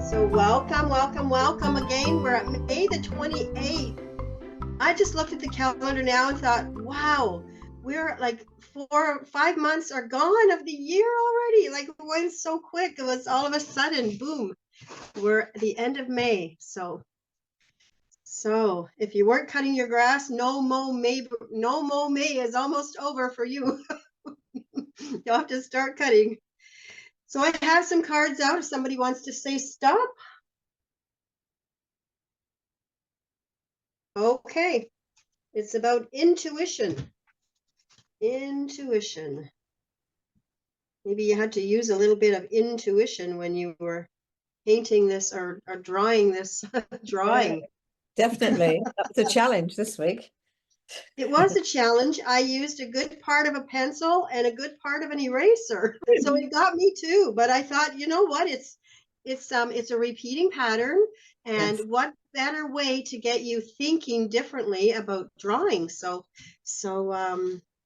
So welcome, welcome, welcome again. We're at May the 28th. I just looked at the calendar now and thought, wow, we're like 5 months are gone of the year already. Like it went so quick. It was all of a sudden, boom, we're at the end of May. So if you weren't cutting your grass, no mow May is almost over for you. You'll have to start cutting. So I have some cards out if somebody wants to say stop. Okay, it's about intuition. Intuition. Maybe you had to use a little bit of intuition when you were painting this or drawing this drawing. Definitely. That's a challenge this week. It was a challenge. I used a good part of a pencil and a good part of an eraser. So it got me too. But I thought, you know what? It's a repeating pattern. And Yes. what better way to get you thinking differently about drawing?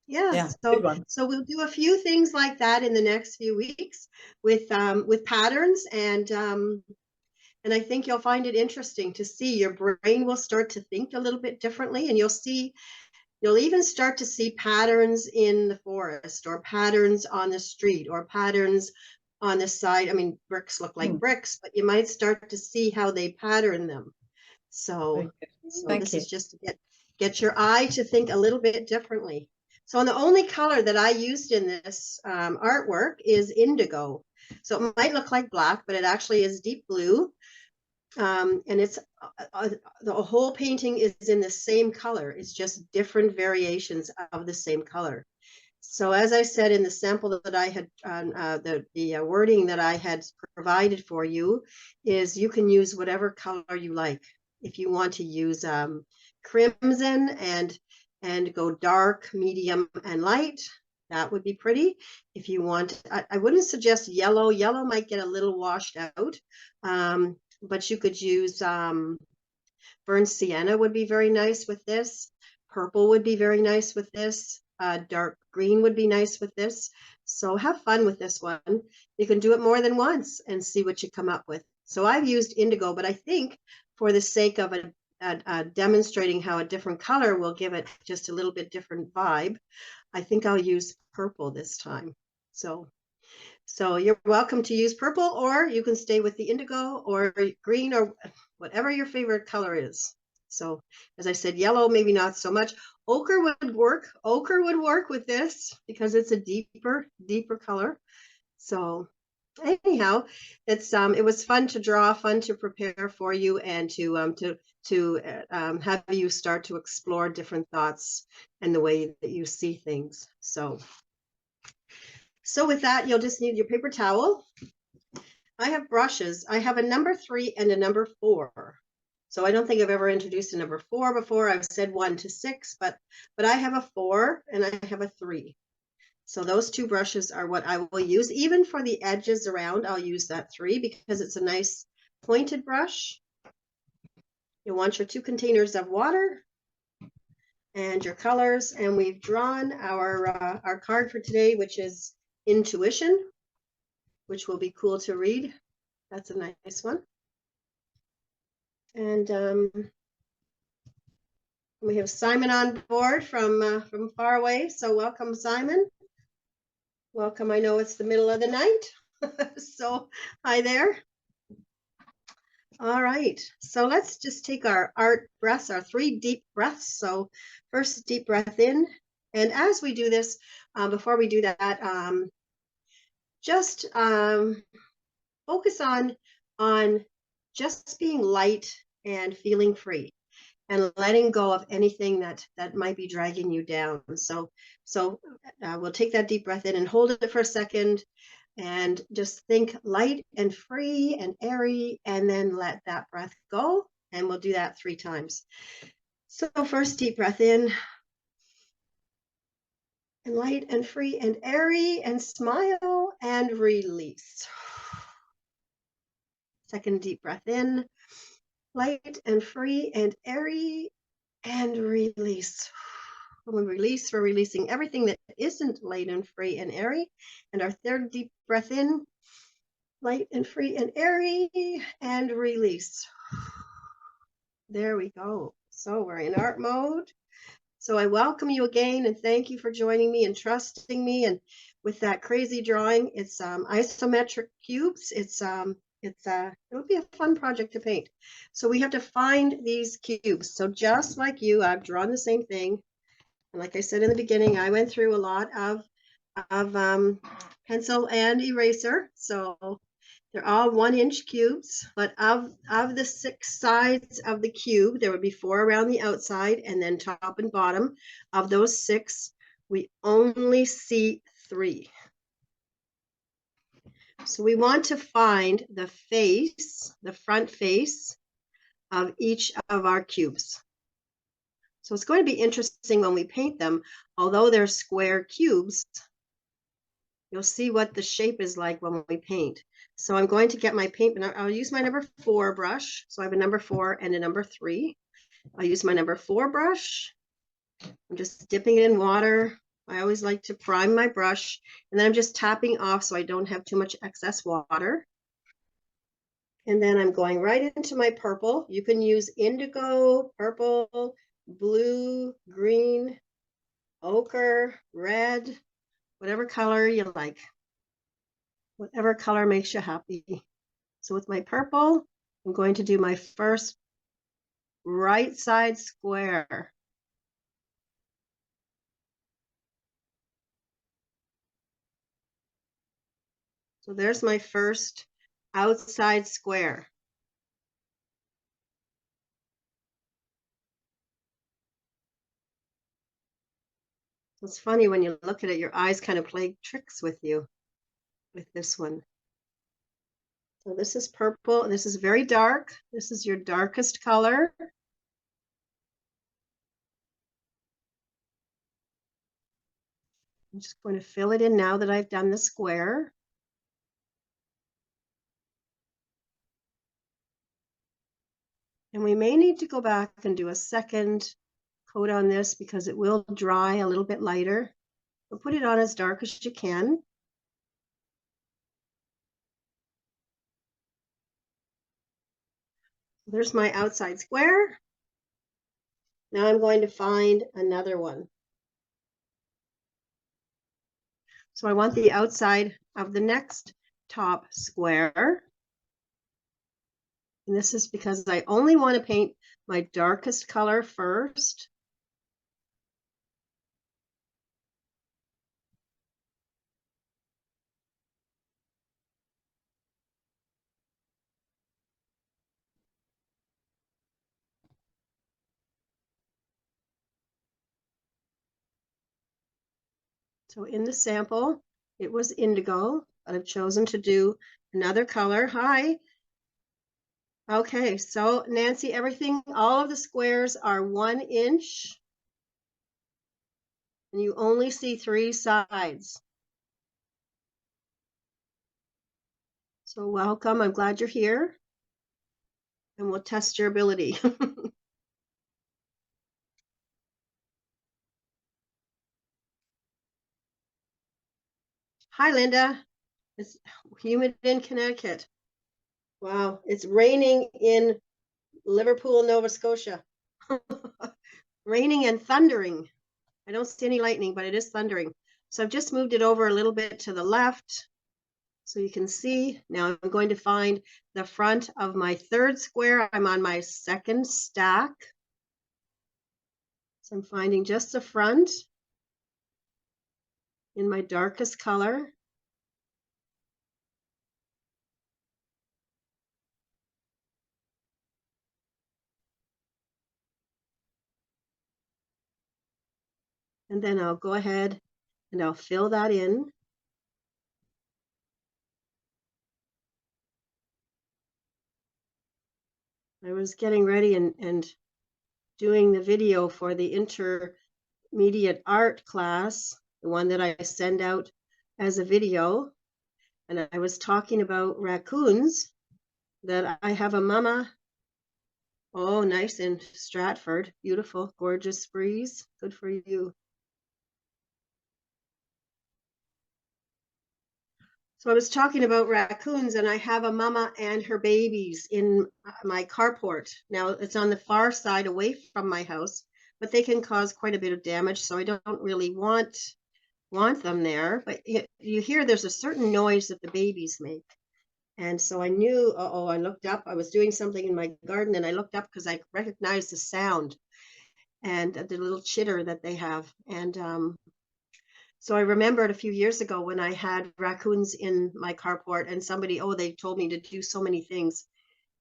Yeah, so we'll do a few things like that in the next few weeks with patterns, and I think you'll find it interesting to see. Your brain will start to think a little bit differently, and you'll even start to see patterns in the forest, or patterns on the street, or patterns on the side. I mean, bricks look like bricks, but you might start to see how they pattern them. So this is just to get your eye to think a little bit differently. So, and the only color that I used in this artwork is indigo. So it might look like black, but it actually is deep blue. And it's the whole painting is in the same color. It's just different variations of the same color. So as I said in the sample that I had, the wording that I had provided for you, is you can use whatever color you like. If you want to use crimson and go dark, medium, and light, that would be pretty. If you want, I wouldn't suggest yellow. Yellow might get a little washed out, but you could use burnt sienna would be very nice with this. Purple would be very nice with this. Dark green would be nice with this. So have fun with this one. You can do it more than once and see what you come up with. So I've used indigo, but I think for the sake of demonstrating how a different color will give it just a little bit different vibe, I think I'll use purple this time. So you're welcome to use purple, or you can stay with the indigo or green or whatever your favorite color is. So as I said, yellow, maybe not so much. Ochre would work. Ochre would work with this because it's a deeper color. So anyhow, it was fun to draw, fun to prepare for you, and to have you start to explore different thoughts and the way that you see things. So with that, you'll just need your paper towel. I have brushes. I have a number 3 and a number 4. So I don't think I've ever introduced a number 4 before. I've said 1 to 6, but I have a 4 and I have a 3. So those 2 brushes are what I will use. Even for the edges around, I'll use that 3 because it's a nice pointed brush. You want your 2 containers of water and your colors. And we've drawn our card for today, which is intuition, which will be cool to read. That's a nice one. And we have Simon on board from far away. So welcome, Simon. Welcome. I know it's the middle of the night. So hi there. All right. So let's just take our art breaths, our 3 deep breaths. So first deep breath in. And as we do this, before we do that, just focus on just being light and feeling free, and letting go of anything that might be dragging you down. So we'll take that deep breath in and hold it for a second, and just think light and free and airy, and then let that breath go. And we'll do that 3 times. So first deep breath in, and light and free and airy, and smile and release. Second deep breath in, light and free and airy, and release. When we release, we're releasing everything that isn't light and free and airy. And our third deep breath in, Light and free and airy, and release. There we go. So we're in art mode. So I welcome you again and thank you for joining me and trusting me. And with that crazy drawing, it's isometric cubes. It'll be a fun project to paint. So we have to find these cubes. So just like you, I've drawn the same thing. And like I said in the beginning, I went through a lot of pencil and eraser. So they're all 1-inch cubes, but of the 6 sides of the cube, there would be 4 around the outside and then top and bottom. Of those 6, we only see 3. So we want to find the face, the front face of each of our cubes. So it's going to be interesting when we paint them. Although they're square cubes, you'll see what the shape is like when we paint. So I'm going to get my paint, but I'll use my number 4 brush. So I have a number 4 and a number 3. I'll use my number 4 brush. I'm just dipping it in water. I always like to prime my brush, and then I'm just tapping off so I don't have too much excess water. And then I'm going right into my purple. You can use indigo, purple, blue, green, ochre, red, whatever color you like. Whatever color makes you happy. So with my purple, I'm going to do my first right side square. So there's my first outside square. It's funny when you look at it, your eyes kind of play tricks with you with this one. So this is purple. This is very dark. This is your darkest color. I'm just going to fill it in now that I've done the square. And we may need to go back and do a second coat on this because it will dry a little bit lighter. But put it on as dark as you can. There's my outside square. Now I'm going to find another one. So I want the outside of the next top square. And this is because I only want to paint my darkest color first. So in the sample, it was indigo, but I've chosen to do another color. Hi. Okay, so Nancy, all of the squares are 1 inch. And you only see 3 sides. So welcome, I'm glad you're here. And we'll test your ability. Hi, Linda. It's humid in Connecticut. Wow, it's raining in Liverpool, Nova Scotia. Raining and thundering. I don't see any lightning, but it is thundering. So I've just moved it over a little bit to the left so you can see. Now I'm going to find the front of my 3rd square. I'm on my 2nd stack. So I'm finding just the front in my darkest color. And then I'll go ahead and I'll fill that in. I was getting ready and doing the video for the intermediate art class, the one that I send out as a video. And I was talking about raccoons, that I have a mama. Oh, nice in Stratford. Beautiful, gorgeous breeze. Good for you. So I was talking about raccoons, and I have a mama and her babies in my carport. Now it's on the far side away from my house, but they can cause quite a bit of damage, so I don't really want them there. But you hear there's a certain noise that the babies make. And so I knew, oh, I looked up. I was doing something in my garden, and I looked up because I recognized the sound and the little chitter that they have. And so I remembered a few years ago when I had raccoons in my carport, and somebody, oh, they told me to do so many things.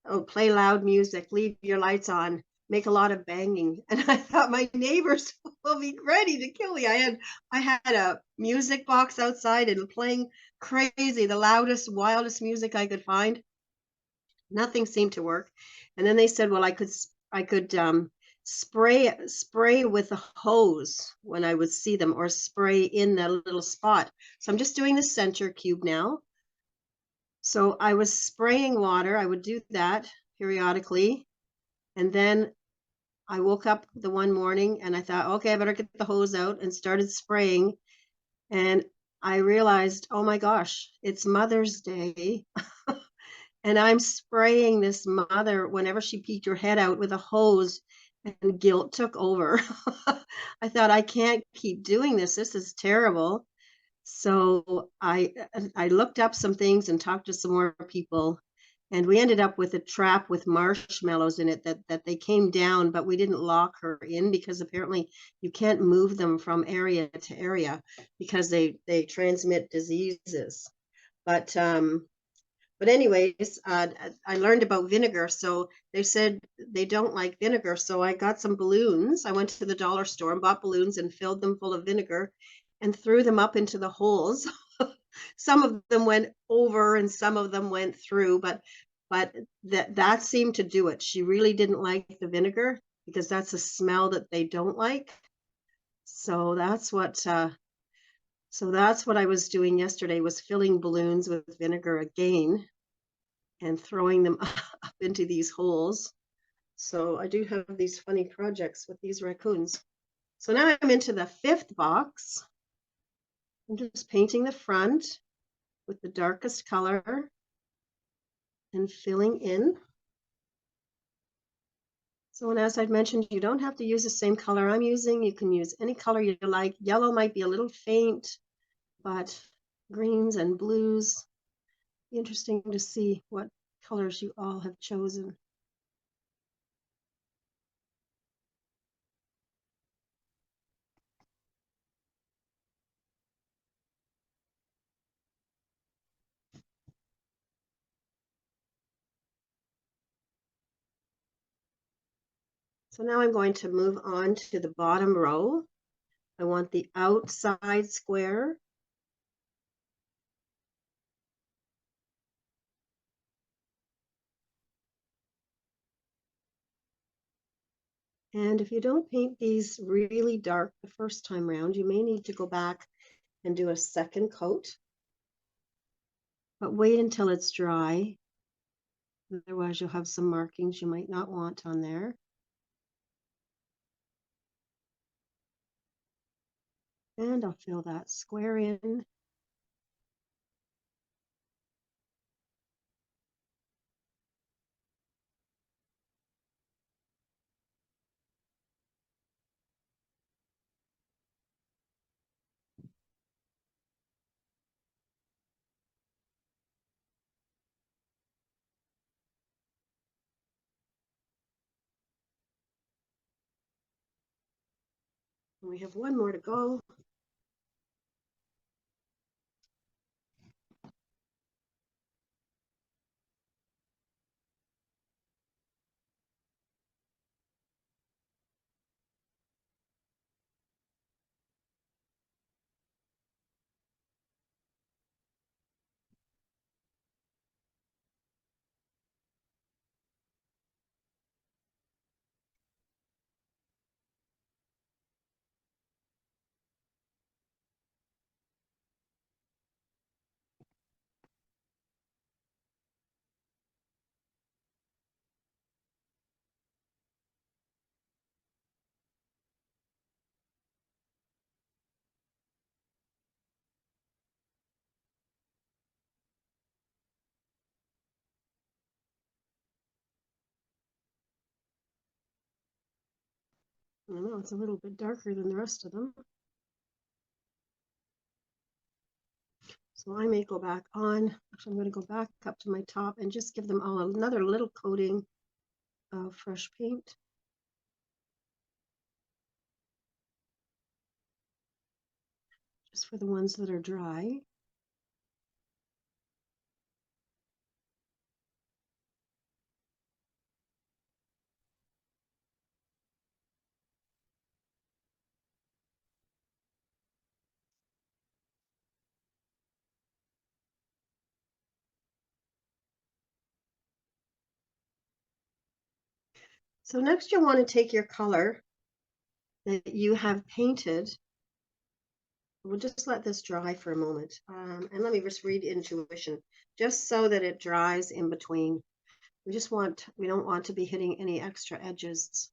Oh, play loud music, leave your lights on, make a lot of banging. And I thought my neighbors will be ready to kill me. I had a music box outside and playing crazy, the loudest, wildest music I could find. Nothing seemed to work. And then they said, well, I could spray with a hose when I would see them, or spray in that little spot. So I'm just doing the center cube now. So I was spraying water. I would do that periodically. And then I woke up the one morning and I thought, okay, I better get the hose out, and started spraying. And I realized, oh my gosh, it's Mother's Day. And I'm spraying this mother whenever she peeked her head out with a hose, and guilt took over. I thought, I can't keep doing this. This is terrible. So I looked up some things and talked to some more people, and we ended up with a trap with marshmallows in it that they came down, but we didn't lock her in because apparently you can't move them from area to area because they transmit diseases. But anyways, I learned about vinegar. So they said they don't like vinegar. So I got some balloons. I went to the dollar store and bought balloons and filled them full of vinegar and threw them up into the holes. Some of them went over and some of them went through, but that seemed to do it. She really didn't like the vinegar because that's a smell that they don't like. So that's what I was doing yesterday, was filling balloons with vinegar again and throwing them up into these holes. So I do have these funny projects with these raccoons. So now I'm into the fifth box. I'm just painting the front with the darkest color and filling in. So, and as I've mentioned, you don't have to use the same color I'm using. You can use any color you like. Yellow might be a little faint, but greens and blues. Interesting to see what colors you all have chosen. So now I'm going to move on to the bottom row. I want the outside square. And if you don't paint these really dark the first time around, you may need to go back and do a second coat. But wait until it's dry. Otherwise, you'll have some markings you might not want on there. And I'll fill that square in. And we have one more to go. I know it's a little bit darker than the rest of them. So I may go back on. Actually, I'm going to go back up to my top and just give them all another little coating of fresh paint. Just for the ones that are dry. So next you'll want to take your color that you have painted. We'll just let this dry for a moment. And let me just read intuition, just so that it dries in between. We don't want to be hitting any extra edges.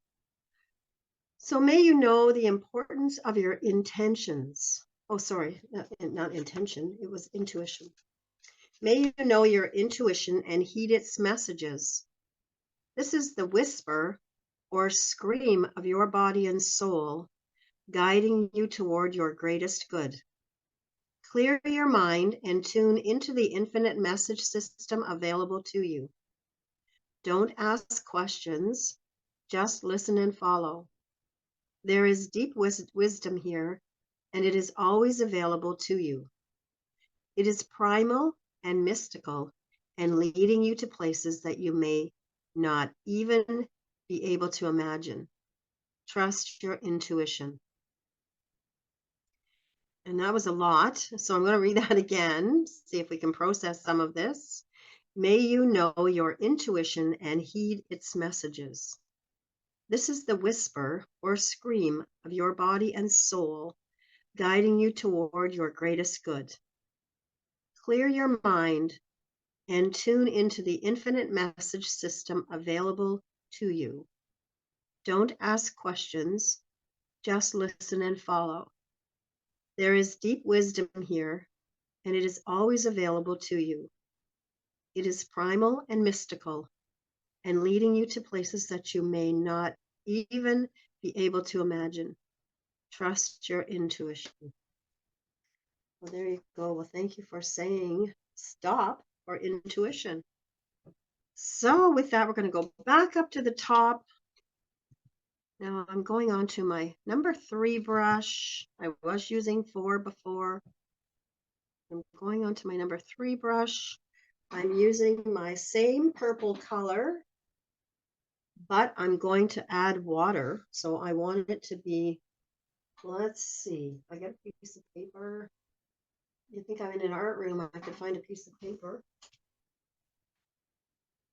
So may you know the importance of your intentions. Oh, sorry, not intention, it was intuition. May you know your intuition and heed its messages. This is the whisper or scream of your body and soul, guiding you toward your greatest good. Clear your mind and tune into the infinite message system available to you. Don't ask questions, just listen and follow. There is deep wisdom here, and it is always available to you. It is primal and mystical and leading you to places that you may not even be able to imagine. Trust your intuition. And that was a lot, so I'm going to read that again, see if we can process some of this. May you know your intuition and heed its messages. This is the whisper or scream of your body and soul, guiding you toward your greatest good. Clear your mind and tune into the infinite message system available to you. Don't ask questions, just listen and follow. There is deep wisdom here, and it is always available to you. It is primal and mystical, and leading you to places that you may not even be able to imagine. Trust your intuition. Well, there you go. Well, thank you for saying stop for intuition. So with that, we're going to go back up to the top. Now I'm going on to my number 3 brush. I was using 4 before. I'm going on to my number 3 brush. I'm using my same purple color, but I'm going to add water. So I want it to be, let's see, I got a piece of paper. You think I'm in an art room, I could find a piece of paper.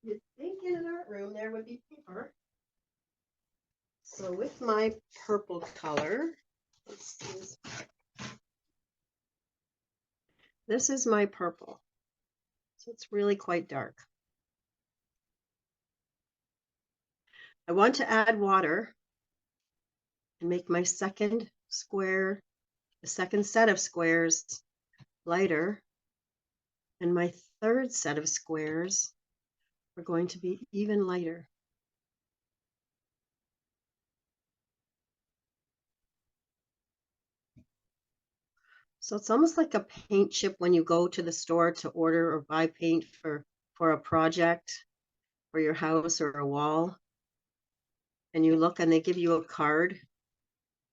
You'd think in an art room there would be paper. So with my purple color, this is my purple. So it's really quite dark. I want to add water and make my second square, the second set of squares lighter, and my third set of squares are going to be even lighter. So it's almost like a paint chip when you go to the store to order or buy paint for a project for your house or a wall. And you look and they give you a card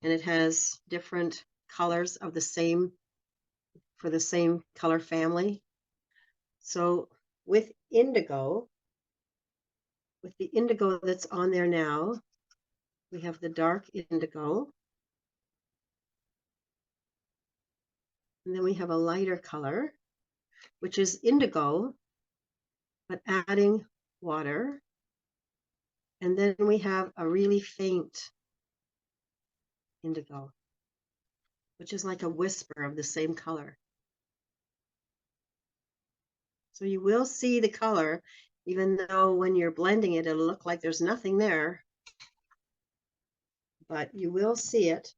and it has different colors of the same, for the same color family. So with indigo, with the indigo that's on there now, we have the dark indigo. And then we have a lighter color, which is indigo, but adding water. And then we have a really faint indigo, which is like a whisper of the same color. So you will see the color, even though when you're blending it, it'll look like there's nothing there, but you will see it.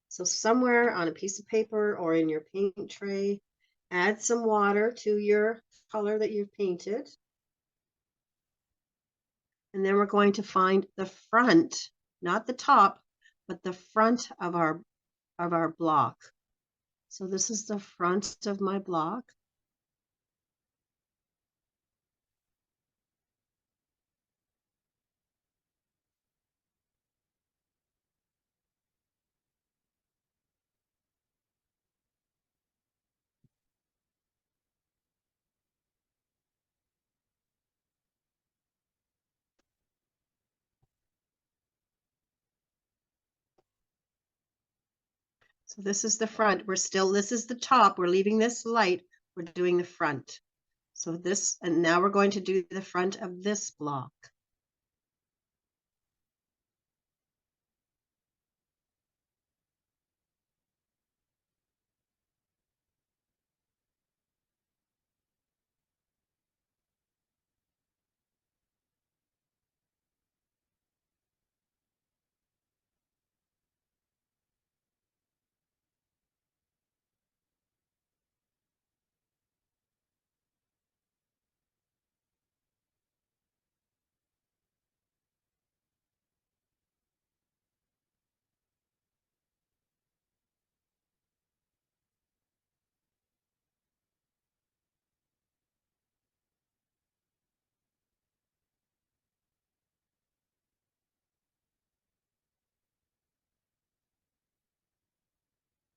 So somewhere on a piece of paper or in your paint tray, add some water to your color that you've painted. And then we're going to find the front, not the top, but the front of our block. So this is the front of my block. So this is the front. This is the top. We're leaving this light. We're doing the front. So this, and now we're going to do the front of this block.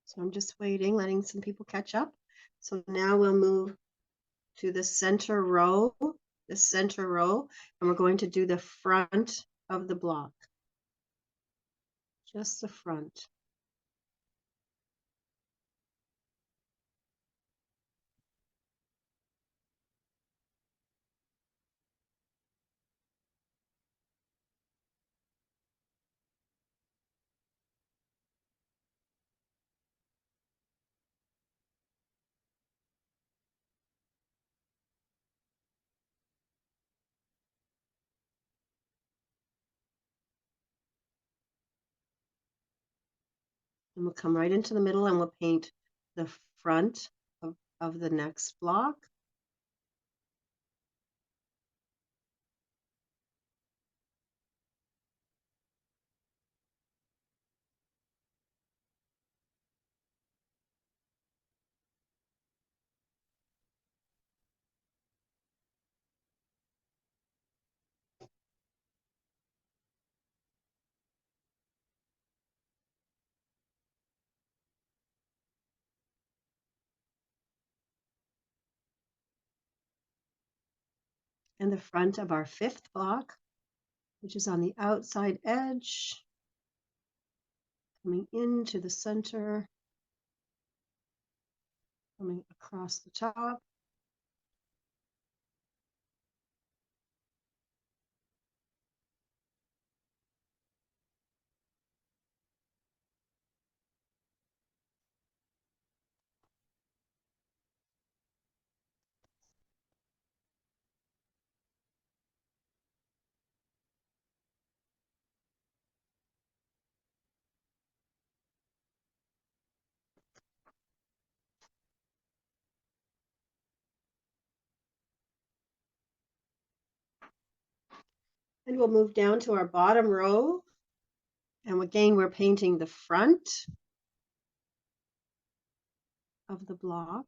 So I'm just waiting, letting some people catch up. So now we'll move to the center row, and we're going to do the front of the block. Just the front. And we'll come right into the middle and we'll paint the front of the next block. And the front of our fifth block, which is on the outside edge, coming into the center, coming across the top. And we'll move down to our bottom row. And again, we're painting the front of the block.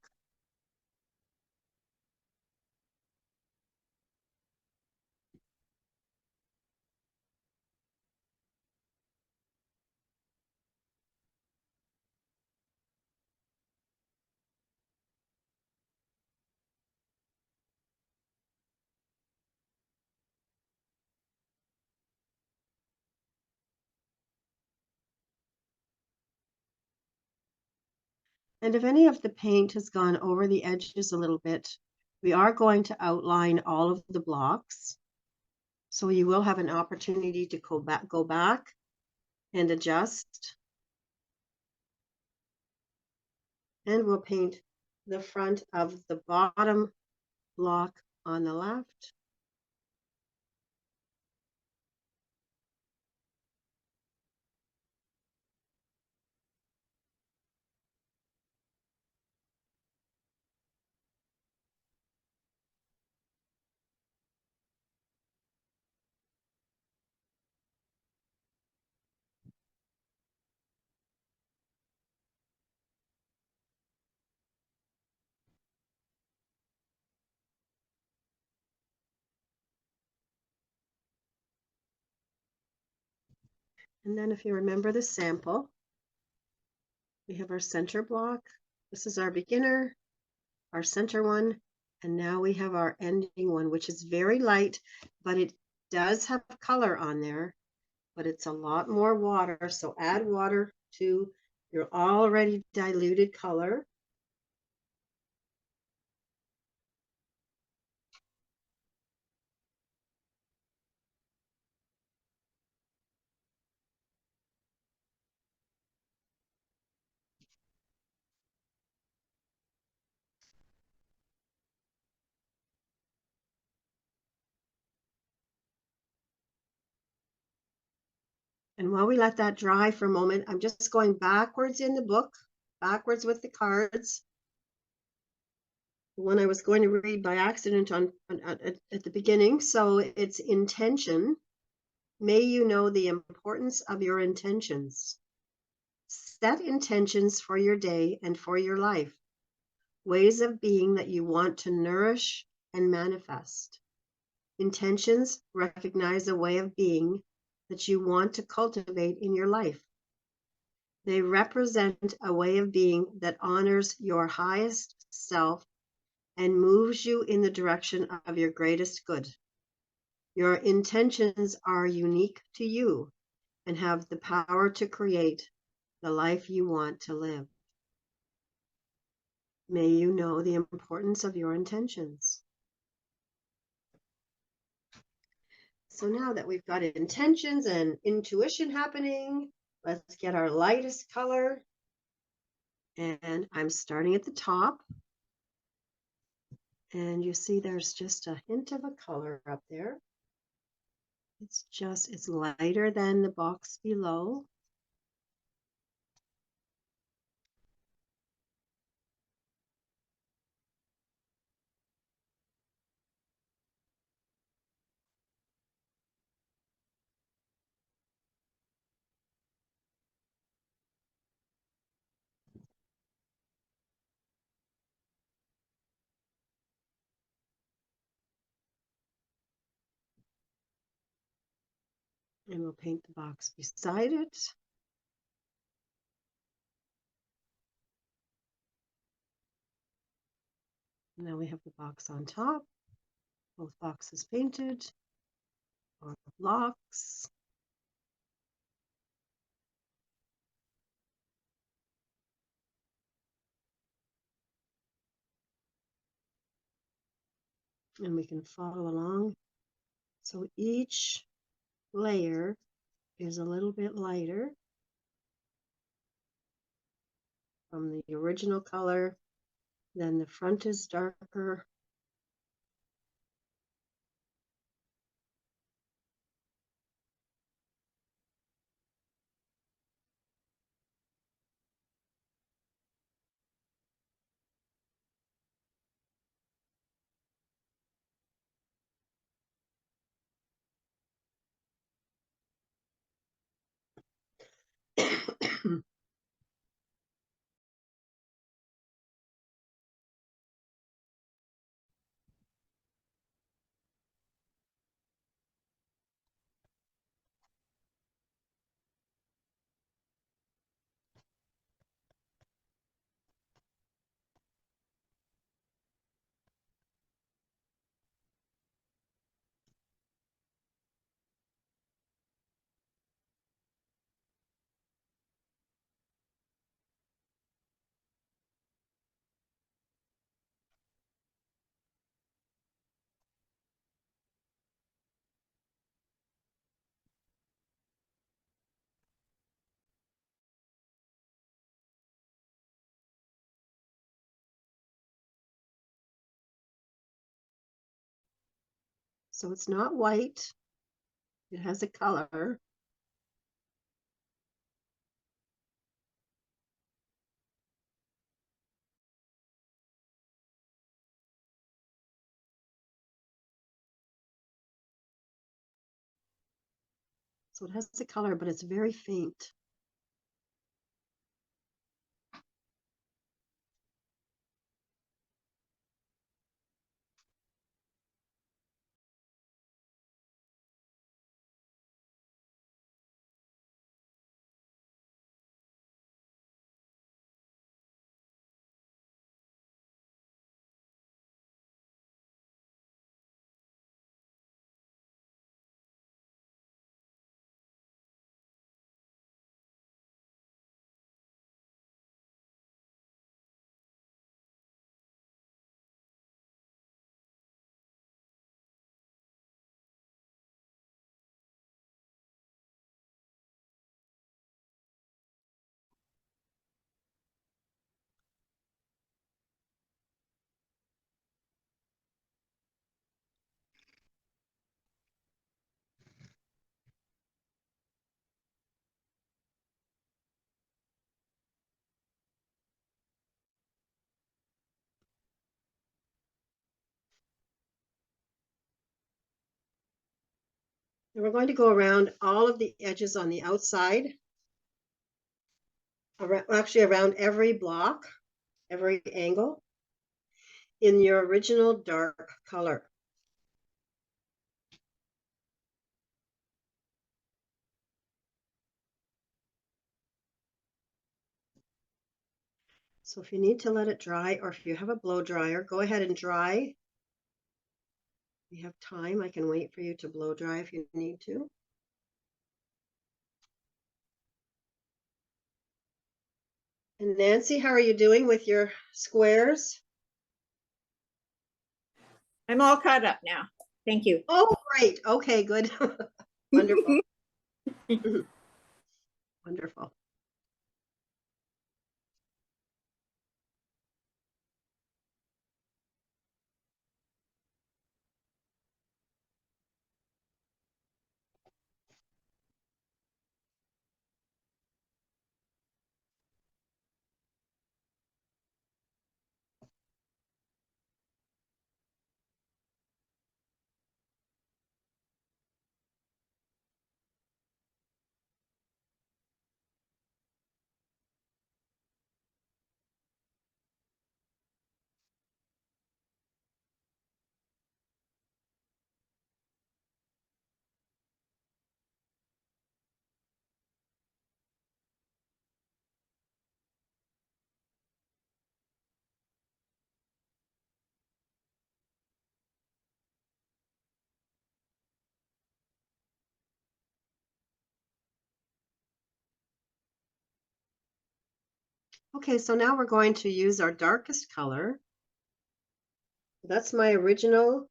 And if any of the paint has gone over the edges a little bit, we are going to outline all of the blocks. So you will have an opportunity to go back and adjust. And we'll paint the front of the bottom block on the left. And then if you remember the sample, we have our center block. This is our beginner, our center one, and now we have our ending one, which is very light, but it does have color on there, but it's a lot more water. So add water to your already diluted color. And while we let that dry for a moment, I'm just going backwards in the book, backwards with the cards. The one I was going to read by accident at the beginning. So it's intention. May you know the importance of your intentions. Set intentions for your day and for your life. Ways of being that you want to nourish and manifest. Intentions recognize a way of being that you want to cultivate in your life. They represent a way of being that honors your highest self and moves you in the direction of your greatest good. Your intentions are unique to you and have the power to create the life you want to live. May you know the importance of your intentions. So now that we've got intentions and intuition happening, let's get our lightest color. And I'm starting at the top. And you see there's just a hint of a color up there. It's lighter than the box below. And we'll paint the box beside it. And now we have the box on top, both boxes painted, or blocks. And we can follow along. So each layer is a little bit lighter from the original color. Then the front is darker. So it's not white. It has a color. So it has a color, but it's very faint. And we're going to go around all of the edges on the outside, actually around every block, every angle, in your original dark color. So if you need to let it dry, or if you have a blow dryer, go ahead and dry. You have time. I can wait for you to blow dry if you need to. And Nancy, how are you doing with your squares? I'm all caught up now. Thank you. Oh, great. Okay, good. Wonderful. Wonderful. Okay, so now we're going to use our darkest color. That's my original,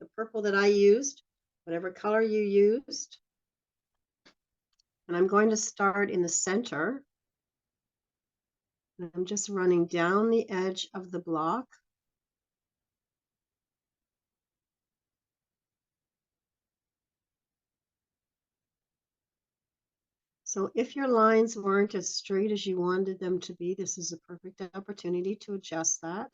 the purple that I used, whatever color you used. And I'm going to start in the center. And I'm just running down the edge of the block. So if your lines weren't as straight as you wanted them to be, this is a perfect opportunity to adjust that.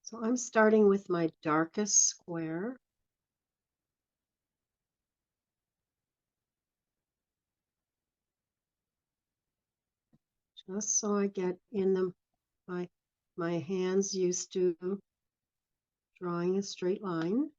So I'm starting with my darkest square. Just so I get in them, my hands used to drawing a straight line.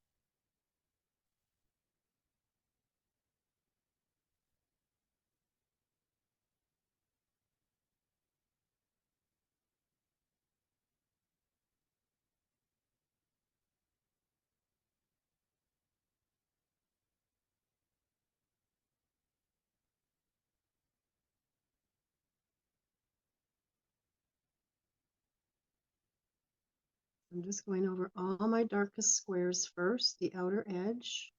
I'm just going over all my darkest squares first, the outer edge.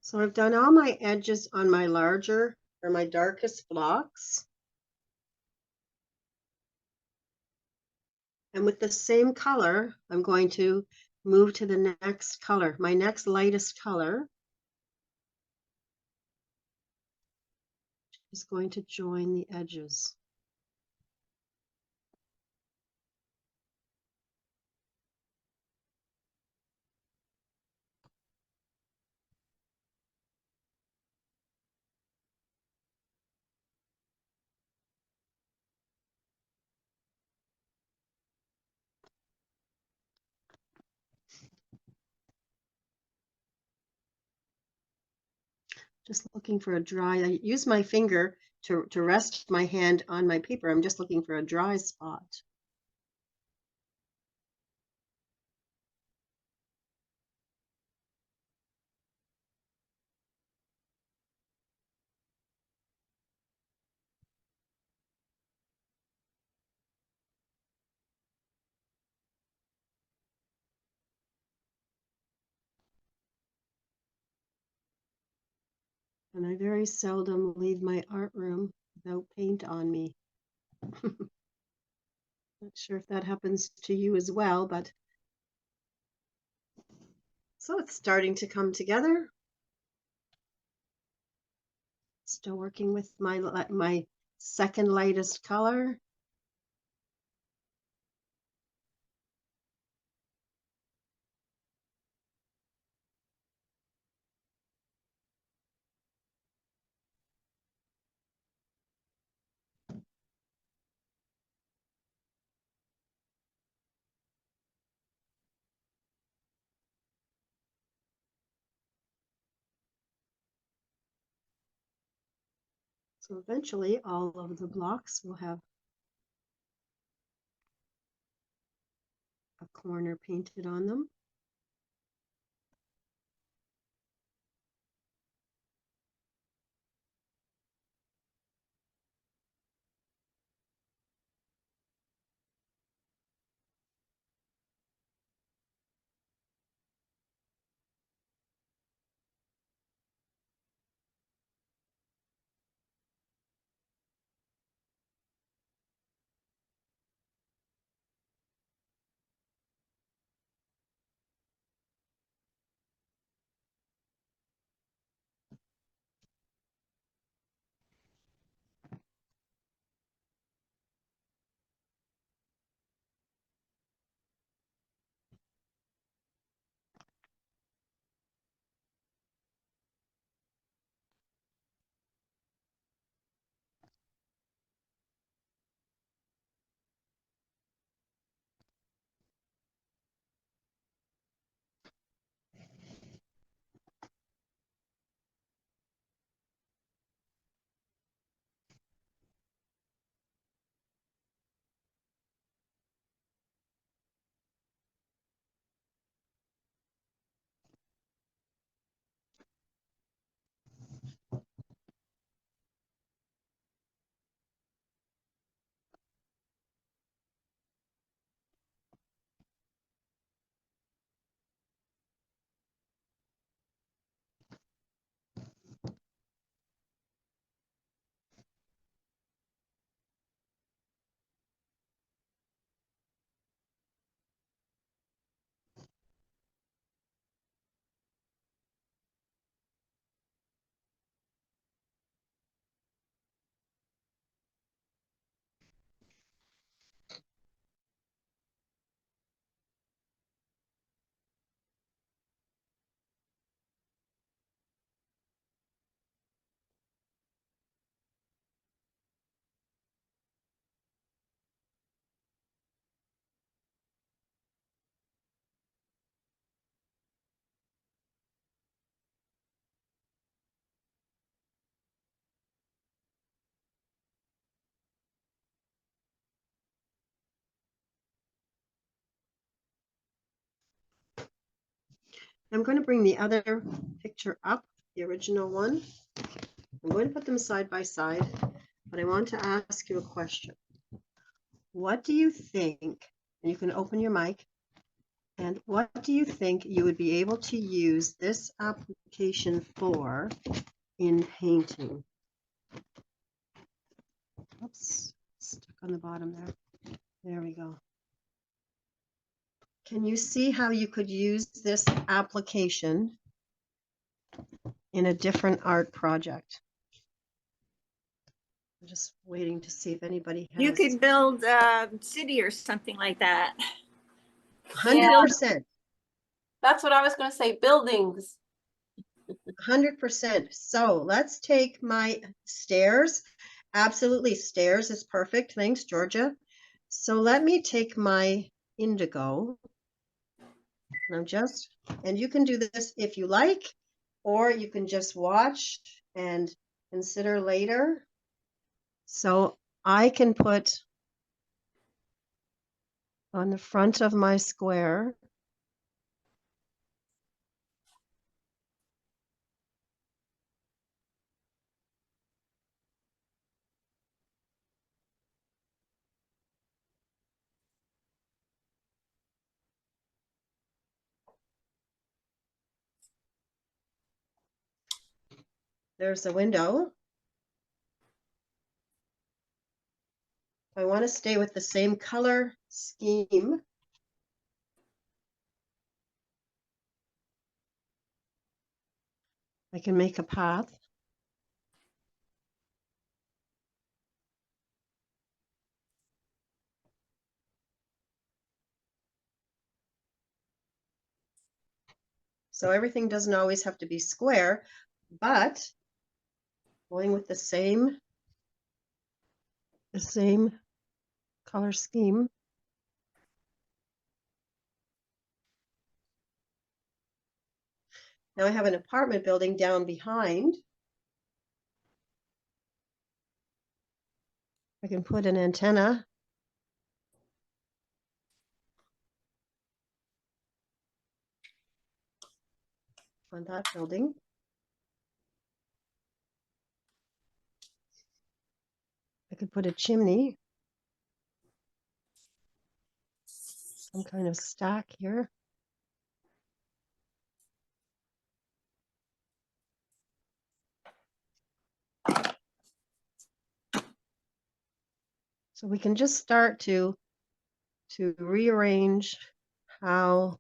So I've done all my edges on my larger or my darkest blocks. And with the same color, I'm going to move to the next color, my next lightest color is going to join the edges. Just looking for a dry, I use my finger to rest my hand on my paper. I'm just looking for a dry spot. And I very seldom leave my art room without paint on me. Not sure if that happens to you as well, but so it's starting to come together. Still working with my second lightest color. So eventually all of the blocks will have a corner painted on them. I'm going to bring the other picture up, the original one. I'm going to put them side by side, but I want to ask you a question. What do you think, and you can open your mic, and what do you think you would be able to use this application for in painting? Oops, stuck on the bottom there. There we go. Can you see how you could use this application in a different art project? I'm just waiting to see if anybody has. You could build a city or something like that. 100%. That's what I was going to say, buildings. 100%. So let's take my stairs. Absolutely, stairs is perfect. Thanks, Georgia. So let me take my indigo. And you can do this if you like, or you can just watch and consider later. So I can put on the front of my square there's a window. I want to stay with the same color scheme. I can make a path. So everything doesn't always have to be square, but going with the same color scheme. Now I have an apartment building down behind. I can put an antenna on that building. I could put a chimney, some kind of stack here. So we can just start to rearrange how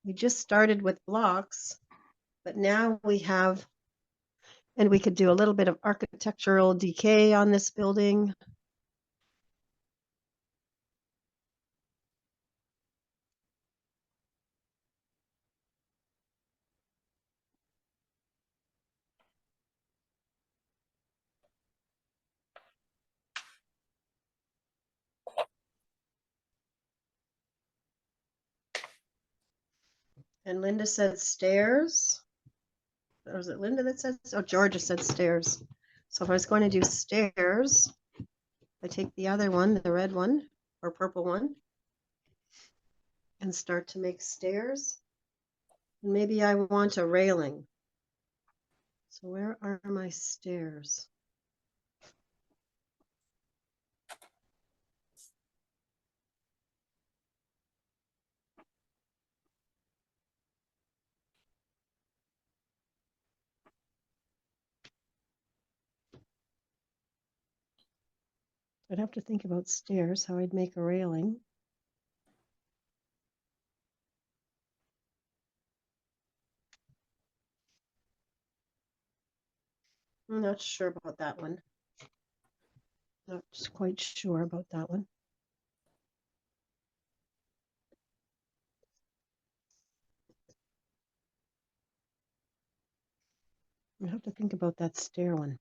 we just started with blocks, but now we have, and we could do a little bit of architectural decay on this building. And Linda said stairs. Or was it Linda that said? Oh, Georgia said stairs. So if I was going to do stairs, I take the other one, the red one or purple one, and start to make stairs. And maybe I want a railing. So where are my stairs? I'd have to think about stairs, how I'd make a railing. I'm not sure about that one. Not quite sure about that one. I have to think about that stair one.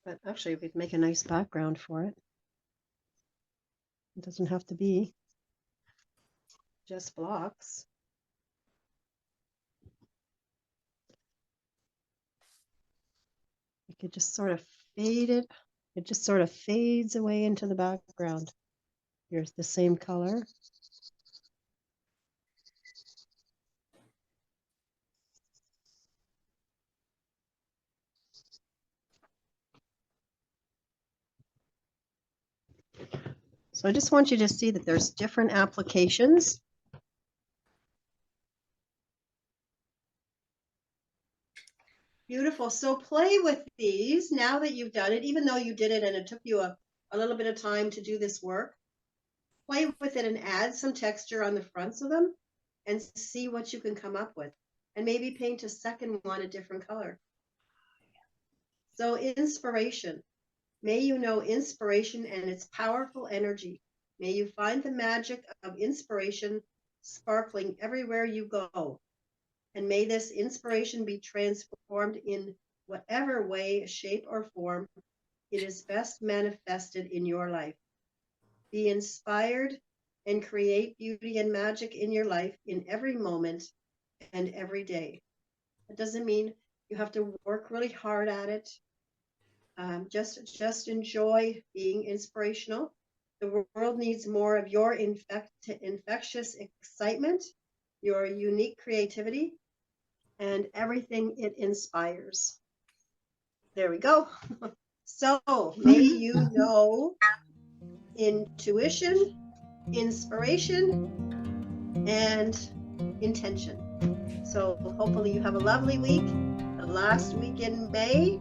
But actually, we could make a nice background for it. It doesn't have to be just blocks. You could just sort of fade it. It just sort of fades away into the background. Here's the same color. So I just want you to see that there's different applications. Beautiful. So play with these now that you've done it, even though you did it and it took you a little bit of time to do this work. play with it and add some texture on the fronts of them and see what you can come up with. And maybe paint a second one a different color. So inspiration. May you know inspiration and its powerful energy. May you find the magic of inspiration sparkling everywhere you go. And may this inspiration be transformed in whatever way, shape, or form it is best manifested in your life. Be inspired and create beauty and magic in your life in every moment and every day. It doesn't mean you have to work really hard at it. Just enjoy being inspirational. The world needs more of your infectious excitement, your unique creativity, and everything it inspires. There we go. So may you know intuition, inspiration, and intention. So hopefully you have a lovely week. The last week in May.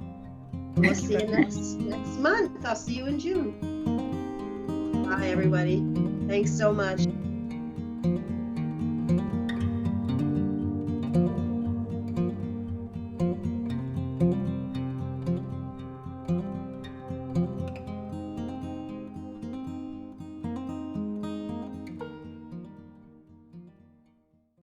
We'll see you next month. I'll see you in June. Bye, everybody. Thanks so much.